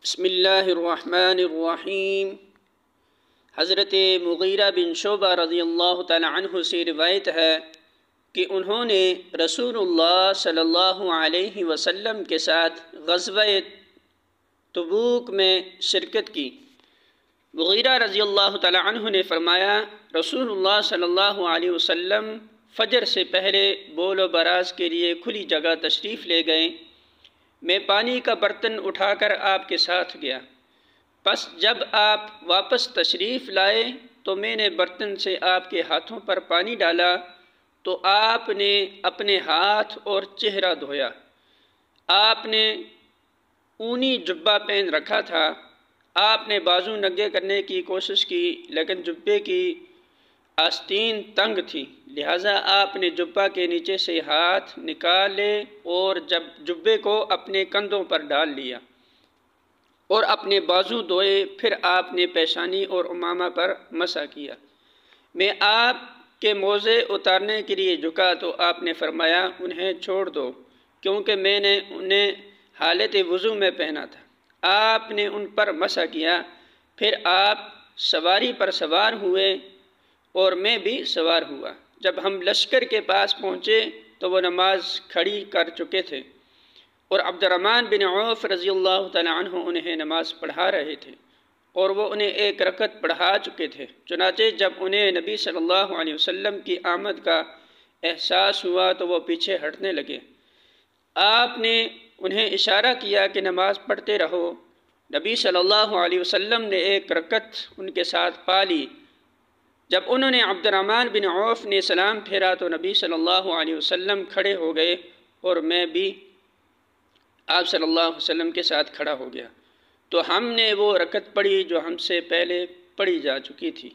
بسم اللہ الرحمن الرحیم۔ حضرت مغیرہ بن شعبہ رضی اللہ تعالی عنہ سے روایت ہے کہ انہوں نے رسول اللہ صلی اللہ علیہ وسلم کے ساتھ غزوہ تبوک میں شرکت کی۔ مغیرہ رضی اللہ تعالی عنہ نے فرمایا، رسول اللہ صلی اللہ علیہ وسلم فجر سے پہلے بول و براز کے لیے کھلی جگہ تشریف لے گئے۔ میں پانی کا برتن اٹھا کر آپ کے ساتھ گیا، پس جب آپ واپس تشریف لائے تو میں نے برتن سے آپ کے ہاتھوں پر پانی ڈالا تو آپ نے اپنے ہاتھ اور چہرہ دھویا۔ آپ نے اونی جبہ پہن رکھا تھا۔ آپ نے بازو ننگے کرنے کی کوشش کی لیکن جبے کی آستین تنگ تھی، لہٰذا آپ نے جبہ کے نیچے سے ہاتھ نکالے اور جب جبے کو اپنے کندھوں پر ڈال لیا اور اپنے بازو دھوئے، پھر آپ نے پیشانی اور امامہ پر مسح کیا۔ میں آپ کے موزے اتارنے کے لیے جھکا تو آپ نے فرمایا، انہیں چھوڑ دو کیونکہ میں نے انہیں حالت وضو میں پہنا تھا۔ آپ نے ان پر مسح کیا، پھر آپ سواری پر سوار ہوئے اور میں بھی سوار ہوا۔ جب ہم لشکر کے پاس پہنچے تو وہ نماز کھڑی کر چکے تھے اور عبد الرحمن بن عوف رضی اللہ تعالی عنہ انہیں نماز پڑھا رہے تھے اور وہ انہیں ایک رکعت پڑھا چکے تھے۔ چنانچہ جب انہیں نبی صلی اللہ علیہ وسلم کی آمد کا احساس ہوا تو وہ پیچھے ہٹنے لگے۔ آپ نے انہیں اشارہ کیا کہ نماز پڑھتے رہو۔ نبی صلی اللہ علیہ وسلم نے ایک رکعت ان کے ساتھ پا لی۔ جب انہوں نے عبد الرحمن بن عوف نے سلام پھیرا تو نبی صلی اللہ علیہ وسلم کھڑے ہو گئے اور میں بھی آپ صلی اللہ علیہ وسلم کے ساتھ کھڑا ہو گیا، تو ہم نے وہ رکعت پڑھی جو ہم سے پہلے پڑھی جا چکی تھی۔